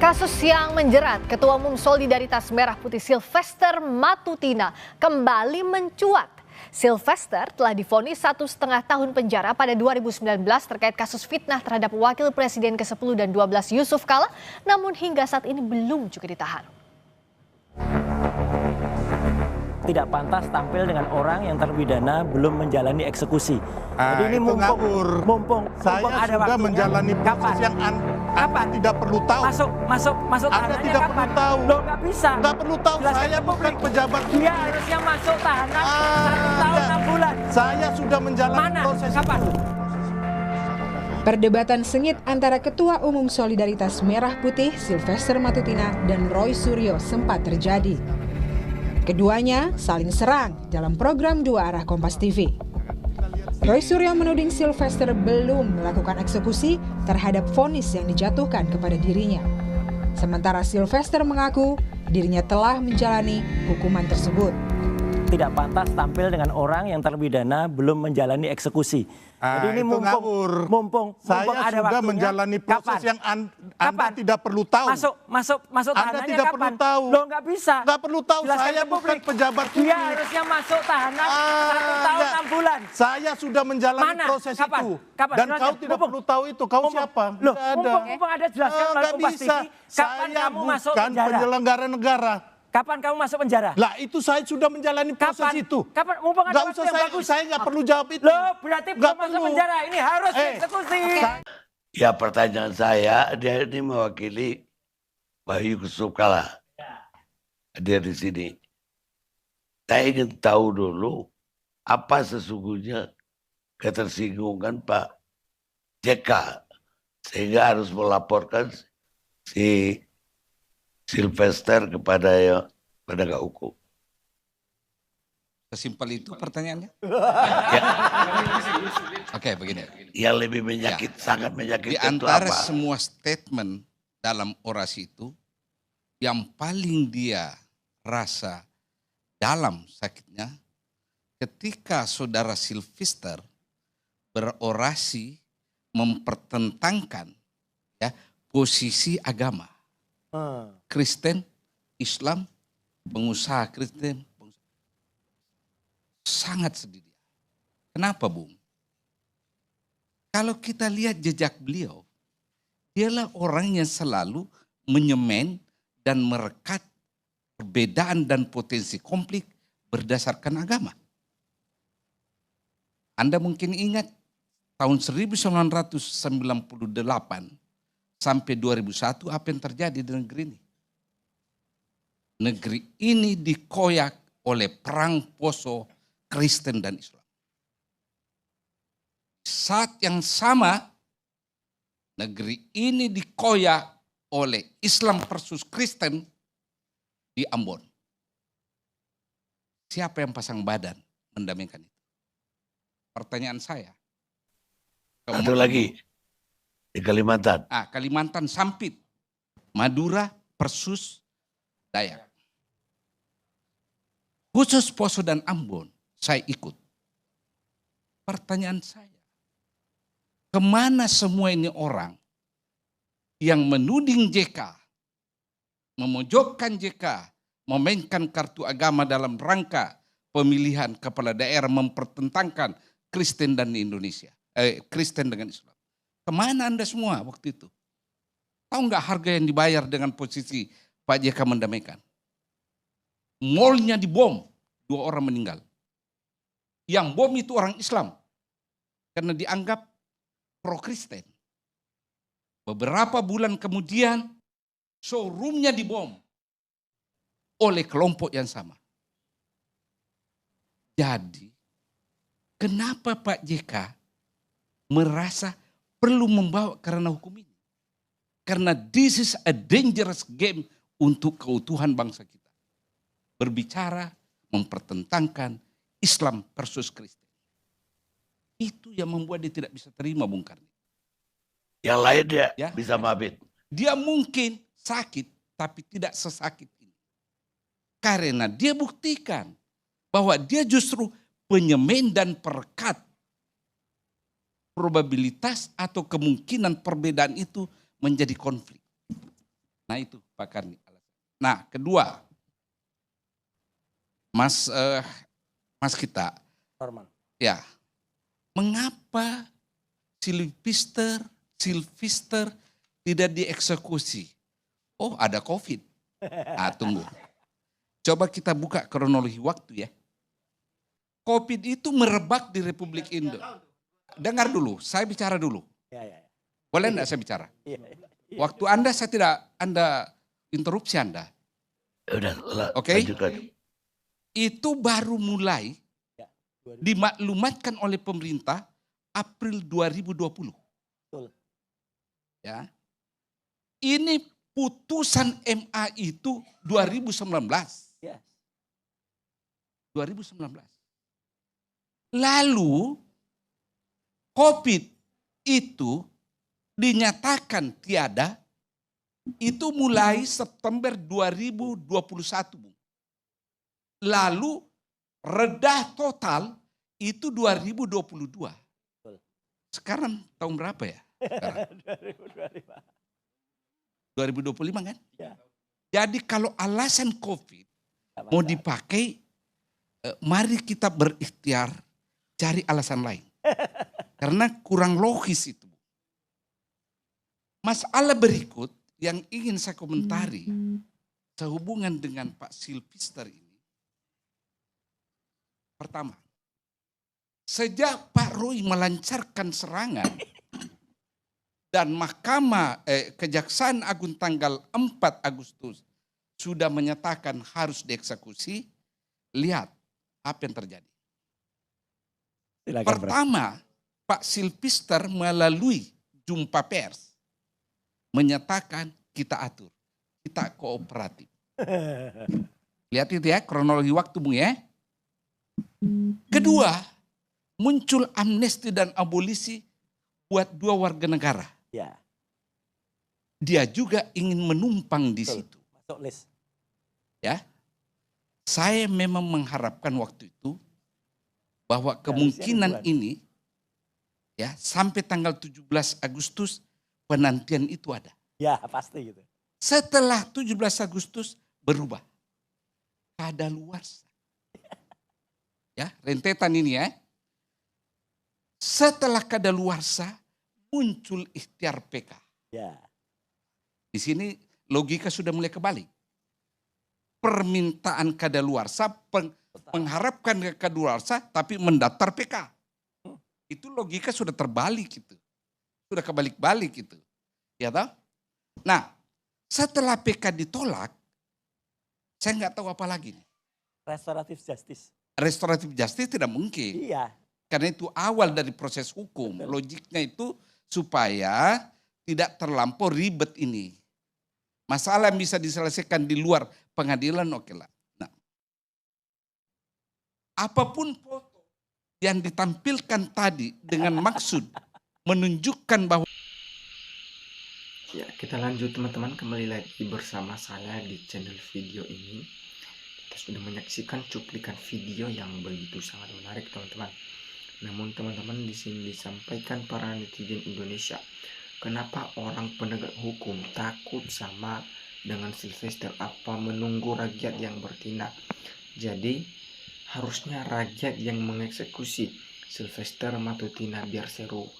Kasus yang menjerat Ketua Umum Solidaritas Merah Putih Sylvester Matutina kembali mencuat. Sylvester telah divonis 1,5 tahun penjara pada 2019 terkait kasus fitnah terhadap Wakil Presiden ke-10 dan 12 Yusuf Kala, namun hingga saat ini belum juga ditahan. Tidak pantas tampil dengan orang yang terpidana belum menjalani eksekusi. Jadi ini mumpung saya ada sudah waktunya. menjalani proses yang Anda tidak perlu tahu. Masuk Anda tidak perlu tahu. Loh, nggak bisa. Nggak perlu tahu. Jelaskan Saya bukan pejabat. Dia harusnya masuk tahanan 1 tahun 6 bulan. Saya sudah menjalani proses Kapan? itu. Perdebatan sengit antara Ketua Umum Solidaritas Merah Putih Sylvester Matutina dan Roy Suryo sempat terjadi. Keduanya saling serang dalam program Dua Arah Kompas TV. Roy Suryo menuding Sylvester belum melakukan eksekusi terhadap vonis yang dijatuhkan kepada dirinya. Sementara Sylvester mengaku dirinya telah menjalani hukuman tersebut. Tidak pantas tampil dengan orang yang terpidana belum menjalani eksekusi. Jadi ini mumpung saya ada sudah waktunya. menjalani proses yang Anda tidak perlu tahu. Masuk Anda tahanannya tidak kapan? perlu tahu. Loh, nggak bisa. Nggak perlu tahu. Jelaskan Saya ke publik. bukan pejabat Dia publik. harusnya masuk tahanan 1 tahun enggak. 6 bulan. Saya sudah menjalani proses Kapan? itu. Kapan? Dan Jelaskan. kau tidak perlu tahu itu. Kau siapa? Loh, Nggak ada. mumpung ada jelaskan melalui Nggak Kompas bisa. TV. Kapan Saya kamu masuk bukan penjara? penyelenggara negara. Kapan kamu masuk penjara? Lah itu saya sudah menjalani proses Kapan? itu. Kapan? Mumpung ada Nggak waktu usah yang bagus. saya nggak perlu jawab itu. Loh, berarti Nggak belum masuk perlu. penjara. Ini harus dieksekusi. Ya, pertanyaan saya, dia ini mewakili Wahyu Yusuf Kala. Dia di sini. Saya ingin tahu dulu apa sesungguhnya ketersinggungan Pak JK sehingga harus melaporkan si Sylvester kepada penegak hukum. Sesimpel itu pertanyaannya? Ya, Oke, begini. yang lebih sangat menyakitkan Di itu antara apa? semua statement dalam orasi itu, yang paling dia rasa dalam sakitnya, ketika saudara Sylvester berorasi mempertentangkan posisi agama. Kristen, Islam, pengusaha Kristen, sangat sedih dia. Kenapa, Bung? Kalau kita lihat jejak beliau, dialah orang yang selalu menyemen dan merekat perbedaan dan potensi konflik berdasarkan agama. Anda mungkin ingat tahun 1998 sampai 2001 apa yang terjadi di negeri ini. Negeri ini dikoyak oleh perang Poso Kristen dan Islam. Saat yang sama, negeri ini dikoyak oleh Islam versus Kristen di Ambon. Siapa yang pasang badan mendamaikan itu? Pertanyaan saya. Satu lagi, di Kalimantan. Kalimantan Sampit, Madura versus Dayak. Khusus Poso dan Ambon, saya ikut. Pertanyaan saya, kemana semua ini orang yang menuding JK, memojokkan JK, memainkan kartu agama dalam rangka pemilihan kepala daerah, mempertentangkan Kristen dan Indonesia, Kristen dengan Islam. Kemana Anda semua waktu itu? Tahu nggak harga yang dibayar dengan posisi Pak JK mendamaikan? Mallnya dibom, 2 orang meninggal. Yang bom itu orang Islam, karena dianggap pro-Kristen. Beberapa bulan kemudian, showroomnya dibom oleh kelompok yang sama. Jadi, kenapa Pak JK merasa perlu membawa karena hukum ini? Karena this is a dangerous game untuk keutuhan bangsa kita. Berbicara, mempertentangkan Islam versus Kristen. Itu yang membuat dia tidak bisa terima, Bung Karni. Yang lain dia bisa mabit. Dia mungkin sakit, tapi tidak sesakit ini. Karena dia buktikan bahwa dia justru penyemen dan perekat probabilitas atau kemungkinan perbedaan itu menjadi konflik. Nah itu Pak Karni. Nah kedua, Mas kita, Norman. ya, mengapa Sylvester tidak dieksekusi? Oh ada COVID. Ah tunggu. Coba kita buka kronologi waktu ya. COVID itu merebak di Republik Indo. Dengar dulu, saya bicara dulu. Ya. Boleh enggak saya bicara? Iya. Waktu Anda interupsi Anda. Udah, Oke. lanjutkan. Itu baru mulai Ya, 2000. dimaklumatkan oleh pemerintah April 2020. Betul. Ya. Ini putusan MA itu 2019. Yes. 2019. Lalu COVID itu dinyatakan tiada itu mulai September 2021. Bung. Lalu reda total itu 2022. Sekarang tahun berapa ya? Sekarang. 2025 kan? Ya. Jadi kalau alasan COVID Nggak mau masalah. dipakai, mari kita berikhtiar cari alasan lain. Karena kurang logis itu. Masalah berikut yang ingin saya komentari sehubungan dengan Pak Sylvester ini. Pertama, sejak Pak Roy melancarkan serangan dan Kejaksaan Agung tanggal 4 Agustus sudah menyatakan harus dieksekusi, lihat apa yang terjadi. Silakan, Bro. Pertama, Pak Sylvester melalui jumpa pers menyatakan kita atur, kita kooperatif. Lihat itu ya, kronologi waktu Bung ya. Kedua, muncul amnesti dan abolisi buat 2 warga negara. Ya, Dia juga ingin menumpang di betul. situ. Masuk list. Ya, saya memang mengharapkan waktu itu bahwa kemungkinan ribuan. ini ya sampai tanggal 17 Agustus penantian itu ada. Ya, pasti gitu. Setelah 17 Agustus berubah. Kadaluarsa. Ya, rentetan ini ya. Setelah kadaluarsa muncul ikhtiar PK. Ya, Di sini logika sudah mulai kebalik. Permintaan kadaluarsa, mengharapkan kadaluarsa tapi mendaftar PK. Itu logika sudah terbalik gitu. Sudah kebalik-balik gitu. Ya toh? Nah, setelah PK ditolak, saya nggak tahu apa lagi nih. restoratif justice. Restoratif justice tidak mungkin. Iya. Karena itu awal dari proses hukum. Logiknya itu supaya tidak terlampau ribet ini. Masalah yang bisa diselesaikan di luar pengadilan, oke lah. Nah, apapun foto yang ditampilkan tadi dengan maksud menunjukkan bahwa Ya, kita lanjut teman-teman, kembali lagi bersama saya di channel video ini. Kita sudah menyaksikan cuplikan video yang begitu sangat menarik teman-teman. Namun teman-teman, di sini disampaikan para netizen Indonesia, kenapa orang penegak hukum takut sama dengan Sylvester, apa menunggu rakyat yang bertindak. Jadi harusnya rakyat yang mengeksekusi Sylvester Matutina biar seru.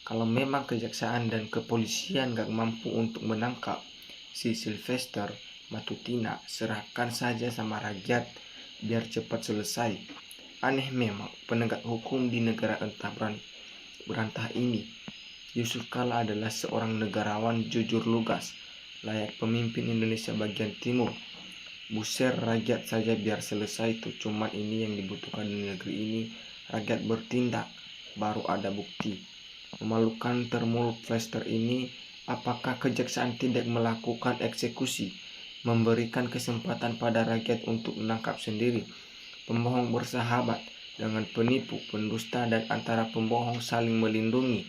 Kalau memang kejaksaan dan kepolisian gak mampu untuk menangkap si Sylvester Matutina, serahkan saja sama rakyat biar cepat selesai. Aneh memang penegak hukum di negara entah berantah ini. Yusuf Kala adalah seorang negarawan jujur lugas, layak pemimpin Indonesia bagian timur. Buser rakyat saja biar selesai tuh, cuman ini yang dibutuhkan di negeri ini, rakyat bertindak, baru ada bukti. Memalukan termul Sylvester ini, apakah kejaksaan tidak melakukan eksekusi, memberikan kesempatan pada rakyat untuk menangkap sendiri? Pembohong bersahabat dengan penipu, pendusta, dan antara pembohong saling melindungi.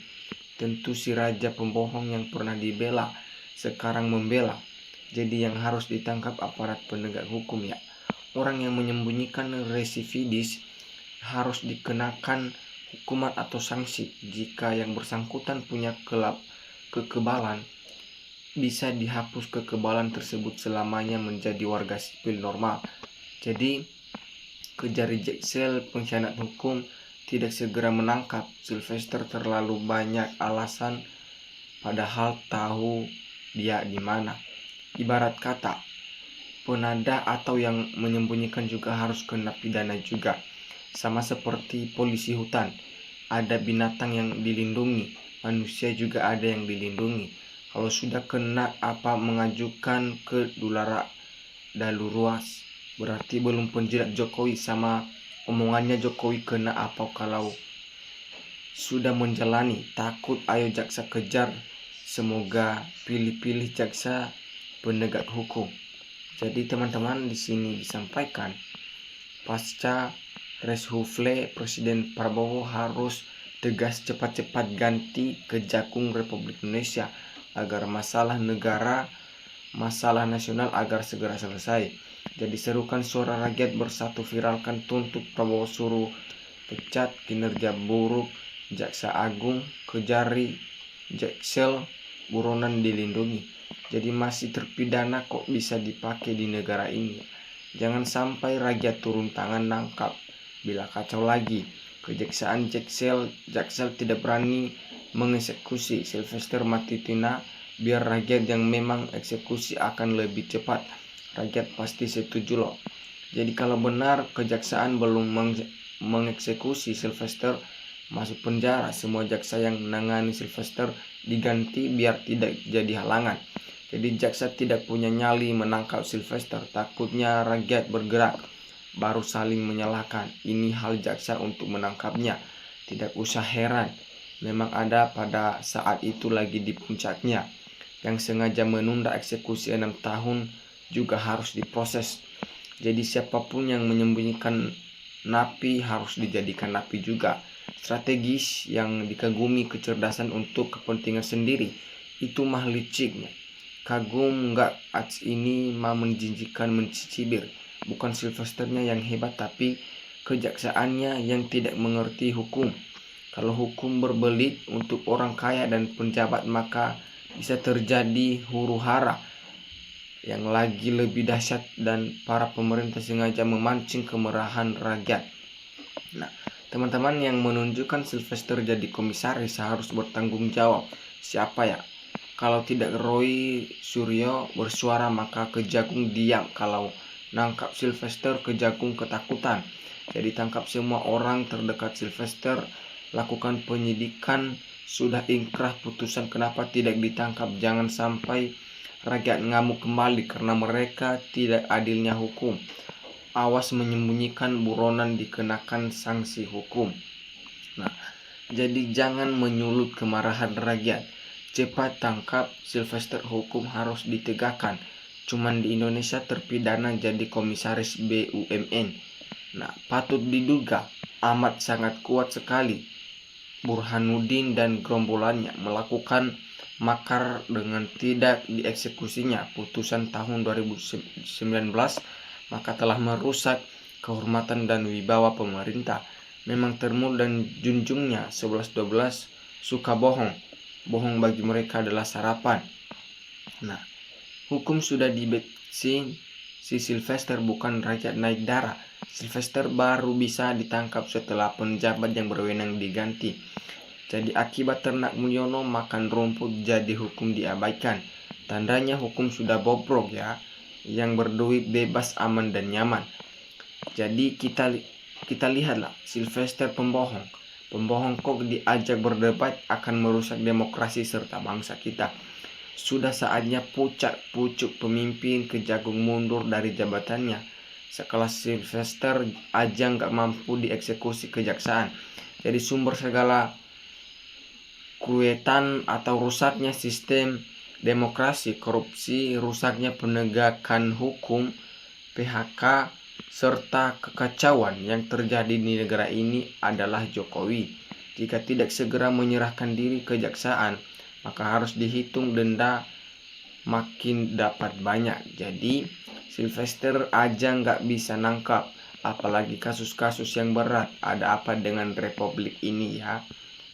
Tentu si raja pembohong yang pernah dibela sekarang membela. Jadi yang harus ditangkap aparat penegak hukum ya. Orang yang menyembunyikan residivis harus dikenakan hukuman atau sanksi. Jika yang bersangkutan punya kekebalan bisa dihapus kekebalan tersebut selamanya menjadi warga sipil normal. Jadi kejari Jaksel pengkhianat hukum tidak segera menangkap Sylvester terlalu banyak alasan padahal tahu dia di mana. Ibarat kata, penada atau yang menyembunyikan juga harus kena pidana juga. Sama seperti polisi hutan, ada binatang yang dilindungi, manusia juga ada yang dilindungi. Kalau sudah kena mengajukan ke daluruas, berarti belum penjilat Jokowi sama omongannya Jokowi kena apa. Kalau sudah menjalani, takut ayo jaksa kejar. Semoga pilih-pilih jaksa penegak hukum. Jadi teman-teman, di sini disampaikan pasca reshuffle Presiden Prabowo harus tegas cepat-cepat ganti Kejagung Republik Indonesia agar masalah negara, masalah nasional agar segera selesai. Jadi serukan suara rakyat bersatu, viralkan, tuntut Prabowo suruh pecat, kinerja buruk Jaksa Agung, kejari Jaksel, buronan dilindungi. Jadi masih terpidana kok bisa dipakai di negara ini. Jangan sampai rakyat turun tangan nangkap. Bila kacau lagi, Kejaksaan Jaksel tidak berani mengeksekusi Sylvester Matutina, biar rakyat yang memang eksekusi akan lebih cepat. Rakyat pasti setuju loh. Jadi kalau benar kejaksaan belum mengeksekusi Sylvester, masuk penjara. Semua jaksa yang menangani Sylvester diganti biar tidak jadi halangan. Jadi jaksa tidak punya nyali menangkap Sylvester, takutnya rakyat bergerak baru saling menyalahkan. Ini hal jaksa untuk menangkapnya. Tidak usah heran, memang ada pada saat itu lagi di puncaknya. Yang sengaja menunda eksekusi 6 tahun juga harus diproses. Jadi siapapun yang menyembunyikan napi harus dijadikan napi juga. Strategis yang dikagumi kecerdasan untuk kepentingan sendiri, itu mah liciknya. Kagum nggak ats ini mah menjinjikan, mencibir. Bukan Sylvesternya yang hebat, tapi kejaksaannya yang tidak mengerti hukum. Kalau hukum berbelit untuk orang kaya dan penjabat, maka bisa terjadi huru-hara yang lagi lebih dahsyat, dan para pemerintah sengaja memancing kemarahan rakyat. Nah, teman-teman yang menunjukkan Sylvester jadi komisaris harus bertanggung jawab. Siapa ya? Kalau tidak Roy Suryo bersuara, maka Kejagung diam. Kalau nangkap Sylvester, Kejagung ketakutan. Jadi tangkap semua orang terdekat Sylvester, lakukan penyidikan. Sudah ingkrah putusan, kenapa tidak ditangkap? Jangan sampai rakyat ngamuk kembali karena mereka tidak adilnya hukum. Awas menyembunyikan, buronan dikenakan sanksi hukum. Nah, jadi jangan menyulut kemarahan rakyat. Cepat tangkap Sylvester, hukum harus ditegakkan. Cuman di Indonesia terpidana jadi komisaris BUMN. Nah, patut diduga amat sangat kuat sekali Burhanuddin dan gerombolannya melakukan makar dengan tidak dieksekusinya putusan tahun 2019, maka telah merusak kehormatan dan wibawa pemerintah. Memang Termul dan junjungnya 11-12 suka bohong. Bohong bagi mereka adalah sarapan. Nah, hukum sudah dibetsin si Sylvester, bukan rakyat naik darah. Sylvester baru bisa ditangkap setelah penjabat yang berwenang diganti. Jadi akibat ternak Mulyono makan rumput, jadi hukum diabaikan. Tandanya hukum sudah bobrok ya. Yang berduit bebas, aman dan nyaman. Jadi kita lihatlah Sylvester pembohong. Pembohong kok diajak berdebat akan merusak demokrasi serta bangsa kita. Sudah saatnya pucuk pemimpin Kejagung mundur dari jabatannya. Sekelas Sylvester aja nggak mampu dieksekusi kejaksaan. Jadi sumber segala kruetan atau rusaknya sistem demokrasi, korupsi, rusaknya penegakan hukum, PHK, serta kekacauan yang terjadi di negara ini adalah Jokowi. Jika tidak segera menyerahkan diri kejaksaan, maka harus dihitung denda makin dapat banyak. Jadi Sylvester aja nggak bisa nangkap, apalagi kasus-kasus yang berat. Ada apa dengan republik ini ya?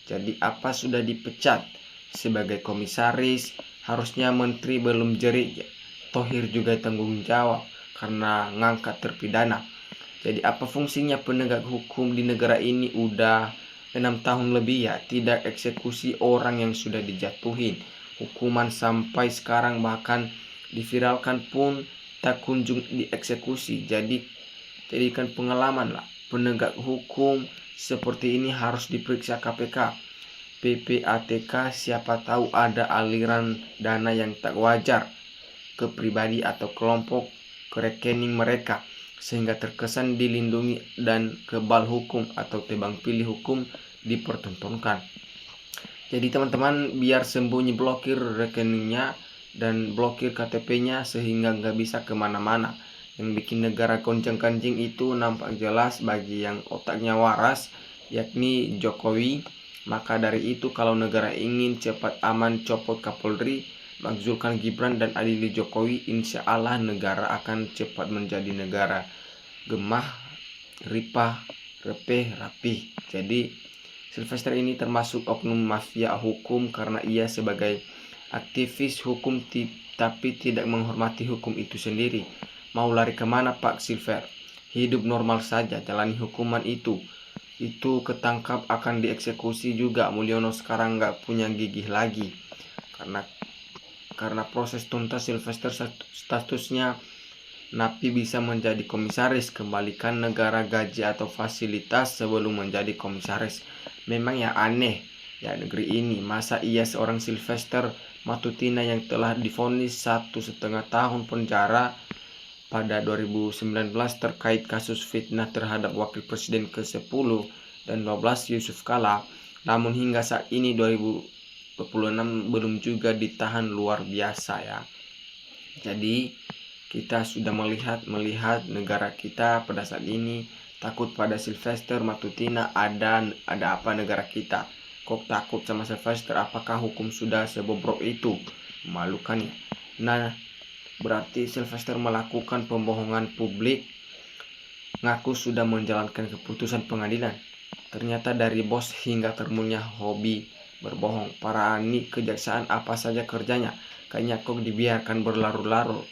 Jadi apa sudah dipecat sebagai komisaris, Harusnya menteri belum jerit, Thohir juga tanggung jawab karena ngangkat terpidana. Jadi apa fungsinya penegak hukum di negara ini udah 6 tahun lebih ya, tidak eksekusi orang yang sudah dijatuhin hukuman sampai sekarang, bahkan diviralkan pun tak kunjung dieksekusi. Jadi jadikan pengalaman lah, penegak hukum seperti ini harus diperiksa KPK, PPATK, siapa tahu ada aliran dana yang tak wajar ke pribadi atau kelompok ke rekening mereka sehingga terkesan dilindungi dan kebal hukum atau tebang pilih hukum dipertontonkan. Jadi teman-teman biar sembunyi blokir rekeningnya dan blokir KTP-nya sehingga nggak bisa kemana-mana. Yang bikin negara gonjang-ganjing itu nampak jelas bagi yang otaknya waras, yakni Jokowi. Maka dari itu kalau negara ingin cepat aman copot Kapolri, makzulkan Gibran dan adili Jokowi, insya Allah negara akan cepat menjadi negara gemah, ripah, repeh, rapih. Jadi Sylvester ini termasuk oknum mafia hukum karena ia sebagai aktivis hukum tapi tidak menghormati hukum itu sendiri. Mau lari kemana Pak Silver? Hidup normal saja, jalani hukuman itu. Itu ketangkap akan dieksekusi juga. Mulyono sekarang nggak punya gigih lagi. Karena proses tuntas Sylvester statusnya napi bisa menjadi komisaris, kembalikan negara gaji atau fasilitas sebelum menjadi komisaris. Memang ya aneh ya negeri ini, masa iya seorang Sylvester Matutina yang telah divonis 1,5 tahun penjara pada 2019 terkait kasus fitnah terhadap wakil presiden ke-10 dan 12 Yusuf Kala, namun hingga saat ini 2026 belum juga ditahan, luar biasa ya. Jadi kita sudah melihat negara kita pada saat ini takut pada Sylvester Matutina. Ada apa negara kita? Kok takut sama Sylvester? Apakah hukum sudah sebobrok itu? Memalukan ya. Nah, berarti Sylvester melakukan pembohongan publik, ngaku sudah menjalankan keputusan pengadilan. Ternyata dari bos hingga termunya hobi berbohong. Para ani kejaksaan apa saja kerjanya? Kayaknya kok dibiarkan berlarut-larut.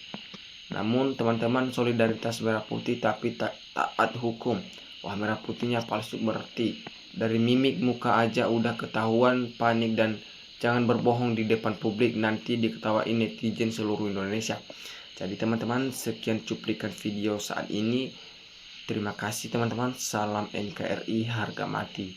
Namun teman-teman, solidaritas merah putih tapi tak taat hukum. Wah, merah putihnya palsu berarti. Dari mimik muka aja udah ketahuan panik, dan jangan berbohong di depan publik, nanti diketawain netizen seluruh Indonesia. Jadi teman-teman, sekian cuplikan video saat ini. Terima kasih teman-teman. Salam NKRI harga mati.